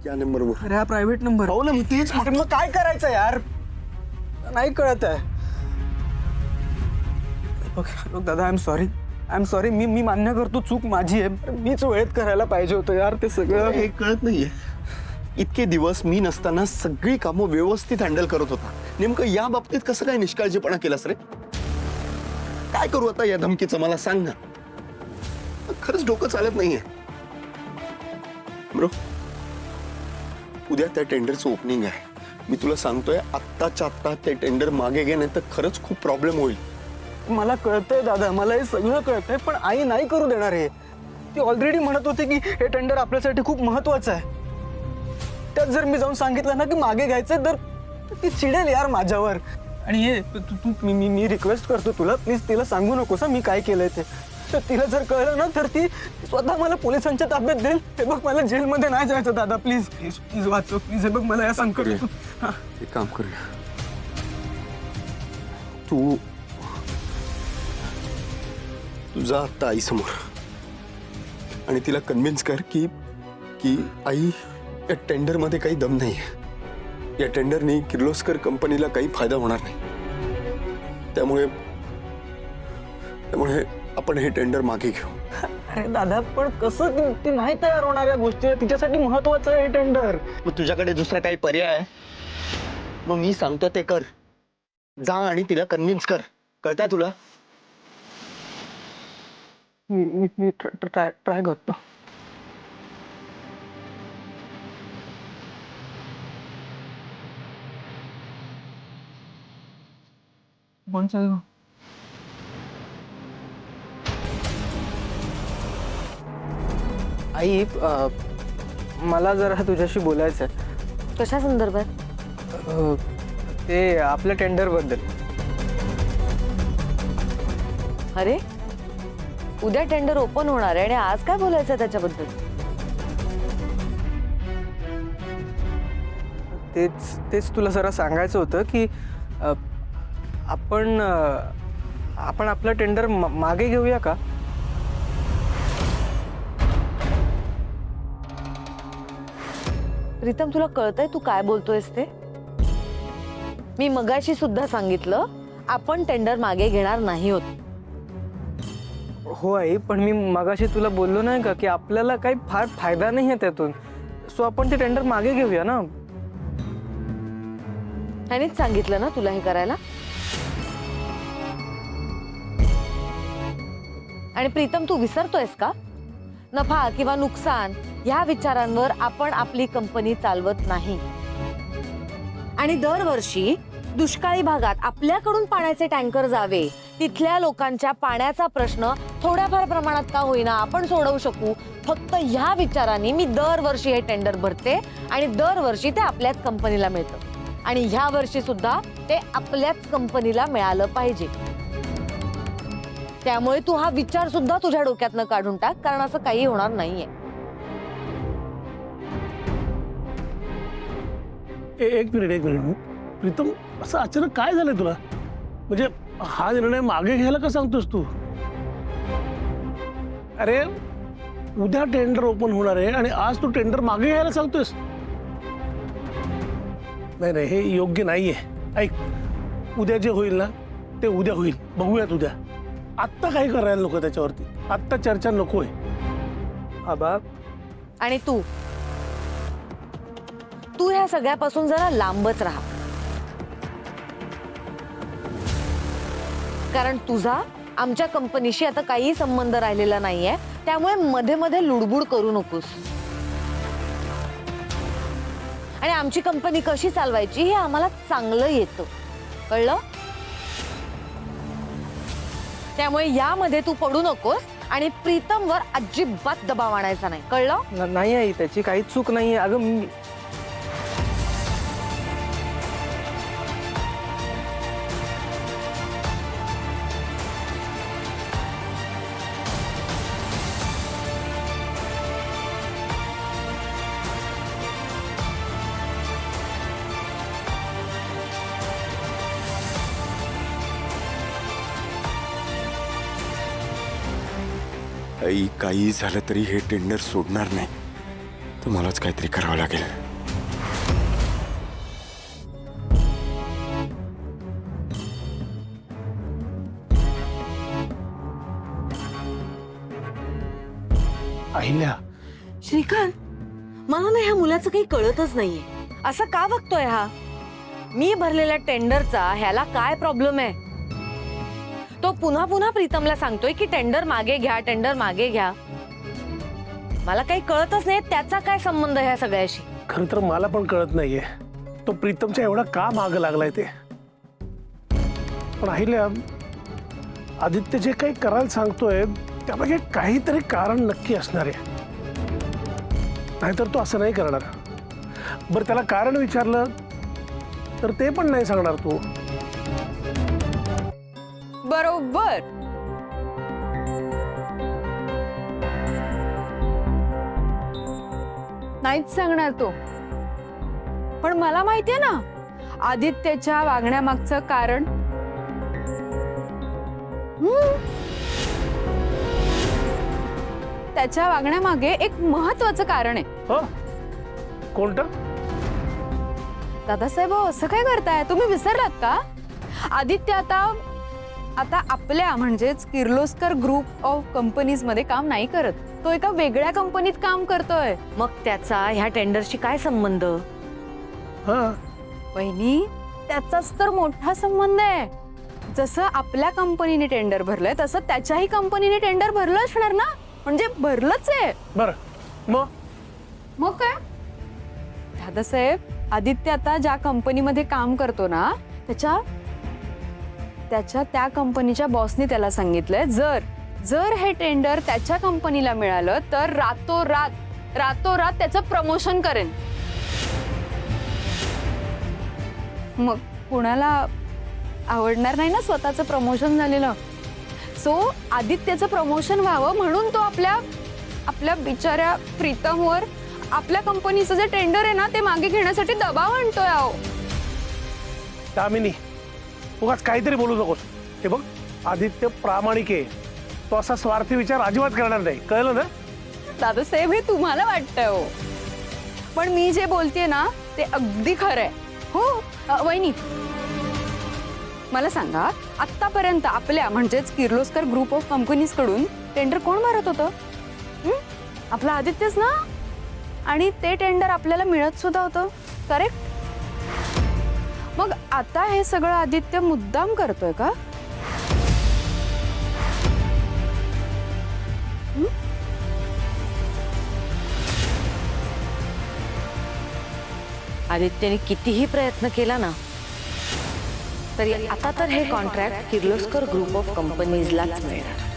या नंबरवर. अरे हा प्रायव्हेट नंबर. हो ना, मी तेच मग काय करायचं यार, नाही कळत आहे. बघ दादा, आय एम सॉरी. मी मान्य करतो, चूक माझी आहे. मीच वेळेत करायला पाहिजे होतं यार ते सगळं. हे कळत नाहीये. इतके दिवस मी नसताना सगळी कामं व्यवस्थित हँडल करत होता. नेमकं या बाबतीत कसं काय निष्काळजीपणा केलास रे? काय करू आता या धमकीचं, मला सांग ना. खरंच डोकं चालत नाहीये ब्रो. उद्या त्या टेंडरचं ओपनिंग आहे. मी तुला सांगतोय, आत्ताच्या आत्ता ते टेंडर मागे घे, नाही तर खरंच खूप प्रॉब्लेम होईल. मला कळतंय दादा, मला हे सगळं कळतंय, पण आई नाही करू देणार हे. ती ऑलरेडी म्हणत होती की हे टेंडर आपल्यासाठी खूप महत्वाचं आहे. त्यात जर मी जाऊन सांगितलं ना की मागे घ्यायचं, तर ती चिडेल यार माझ्यावर. आणि हे मी रिक्वेस्ट करतो तुला, प्लीज तिला सांगू नकोस मी काय केलंय ते. तर तिला जर कळलं ना, तर ती स्वतः मला पोलिसांच्या ताब्यात देईल. हे बघ, मला जेलमध्ये नाही जायचं दादा, प्लीज प्लीज प्लीज वाचव प्लीज. हे बघ, मला या सांग करू. एक काम करूया, तू जा आत्ता आई समोर आणि तिला कन्व्हिन्स कर की की आई, या टेंडर मध्ये काही दम नाहीये. या टेंडरनी किर्लोस्कर कंपनीला काही फायदा होणार नाही. त्यामुळे आपण हे टेंडर मागे घेऊ. अरे दादा, पण कसं ती नाही तयार होणार या गोष्टी? तिच्यासाठी महत्वाचं आहे हे टेंडर. मग तुझ्याकडे दुसरा काही पर्याय आहे? मग मी सांगतो ते कर. जा आणि तिला कन्व्हिन्स कर. कळतंय तुला? मी ट्राय करतो. आई, मला जरा तुझ्याशी बोलायचं आहे. कशा संदर्भात? ते आपल्या टेंडर बद्दल. अरे, उद्या टेंडर ओपन होणार आहे आणि आज काय बोलायचं त्याच्याबद्दल? तेच तुला जरा सांगायचं होतं की आपण आपलं टेंडर मागे घेऊया का? प्रीतम, तुला कळतंय तू काय बोलतोयस ते? मी मगाशी सुद्धा सांगितलं, आपण टेंडर मागे घेणार नाही होत. हो आई, पण मी मगाशी तुला बोललो नाही का की आपल्याला काही फार फायदा नाही आहे त्यातून. सो आपण ते टेंडर मागे घेऊया ना. ह्यानेच सांगितलं ना तुला हे करायला. आणि प्रीतम, तू विसरतोयस का? नफा किंवा नुकसान ह्या विचारांवर आपण आपली कंपनी चालवत नाही. आणि दरवर्षी दुष्काळी भागात आपल्याकडून पाण्याचे टँकर जावे, तिथल्या लोकांच्या पाण्याचा प्रश्न थोड्याफार प्रमाणात का होईना आपण सोडवू शकू, फक्त ह्या विचारांनी मी दरवर्षी हे टेंडर भरते आणि दरवर्षी ते आपल्याच कंपनीला मिळतं. आणि ह्या वर्षी सुद्धा ते आपल्याच कंपनीला मिळालं पाहिजे. त्यामुळे तू हा विचार सुद्धा तुझ्या डोक्यातनं काढून टाक, कारण असं काही होणार नाहीये. एक मिनिट प्रीतम, असं अचानक काय झालंय तुला? म्हणजे हा निर्णय मागे घ्यायला का सांगतोस तू? अरे, उद्या टेंडर ओपन होणार आहे आणि आज तू टेंडर मागे घ्यायला सांगतोयस? नाही, हे योग्य नाहीये. ऐक, उद्या जे होईल ना ते उद्या होईल, बघूयात उद्या. आत्ता काही करायला नको त्याच्यावरती, आत्ता चर्चा नकोय. आबा, आणि तू ह्या सगळ्यापासून जरा लांबच राहा, कारण तुझा आमच्या कंपनीशी आता काही संबंध राहिलेला नाहीये. त्यामुळे मध्ये मध्ये लुडबुड करू नकोस. आणि आमची कंपनी कशी चालवायची हे आम्हाला चांगलं येतं, कळलं? त्यामुळे यामध्ये तू पडू नकोस आणि प्रीतमवर अजिबात दबाव आणायचा नाही, कळलं? नाही आई, त्याची काही चूक नाहीये. अगं, आई, काही झालं तरी हे टेंडर सोडणार नाही. तर मलाच काहीतरी करावं लागेल. अहिल्या, श्रीकांत, मला ना ह्या मुलाचं काही कळतच नाहीये. असं का वागतोय हा? मी भरलेल्या टेंडरचा ह्याला काय प्रॉब्लेम आहे? तो पुन्हा पुन्हा प्रीतमला सांगतोय की टेंडर मागे घ्या, टेंडर मागे घ्या. मला काही कळतच नाही त्याचा काय संबंध ह्या सगळ्याशी. खरं तर मला पण कळत नाहीये तो प्रीतमच्या एवढा का माग लागलाय ते. पण अहिल्या, आदित्य जे काही करायला सांगतोय त्यामागे काहीतरी कारण नक्की असणार आहे, नाहीतर तो असं नाही करणार. बरं, त्याला कारण विचारलं तर ते पण नाही सांगणार तू. बरोबर. नाहीच सांगणार तो. पण मला माहितीये ना आदित्यच्या वागण्यामागचं कारण. त्याच्या वागण्यामागे एक महत्वाचं कारण आहे. हो, कोणतं? दादासाहेब, असं काय करताय? तुम्ही विसरलात का? आदित्य आता आपल्या म्हणजेच किर्लोस्कर ग्रुप ऑफ कंपनीज मध्ये काम नाही करत. तो एका वेगळ्या कंपनीत काम करतोय. मग त्याचा ह्या टेंडरशी काय संबंध? हा, वहिनी, त्याचाच तर मोठा संबंध आहे. जसं आपल्या कंपनीने टेंडर भरलंय तसं त्याच्याही कंपनीने टेंडर भरलं असणार ना. म्हणजे भरलंच आहे. बरं मग काय दादासाहेब, आदित्य आता ज्या कंपनीमध्ये काम करतो ना त्याच्या त्या कंपनीच्या बॉसनी त्याला सांगितलंय जर हे टेंडर त्याच्या कंपनीला मिळालं तर रातोरात त्याचं प्रमोशन करेन. मग कुणाला आवडणार नाही ना स्वतःचं प्रमोशन झालेलं. सो आदित्यचं प्रमोशन व्हावं म्हणून तो आपल्या बिचाऱ्या प्रीतमवर आपल्या कंपनीचं जे टेंडर आहे ना ते मागे घेण्यासाठी दबाव आणतोय. अहो दामिनी, उगाच काहीतरी बोलू नकोस. हे बघ, आदित्य प्रामाणिक आहे. तो असा स्वार्थी विचार अजिबात करणार नाही, कळलं ना? दादासाहेब, हे तुम्हाला वाटतंय हो, पण मी जे बोलतेय ना ते अगदी खरंय. हो वहिनी, मला सांगा, आतापर्यंत आपल्या म्हणजेच किर्लोस्कर ग्रुप ऑफ कंपनीज कडून टेंडर कोण भरत होतं? आपला आदित्यच ना. आणि ते टेंडर आपल्याला मिळत सुद्धा होतं. करेक्ट? मग आता हे सगळं आदित्य मुद्दाम करतोय का? आदित्यने कितीही प्रयत्न केला ना तरी आता तर हे कॉन्ट्रॅक्ट किर्लोस्कर ग्रुप ऑफ कंपनीजलाच मिळणार.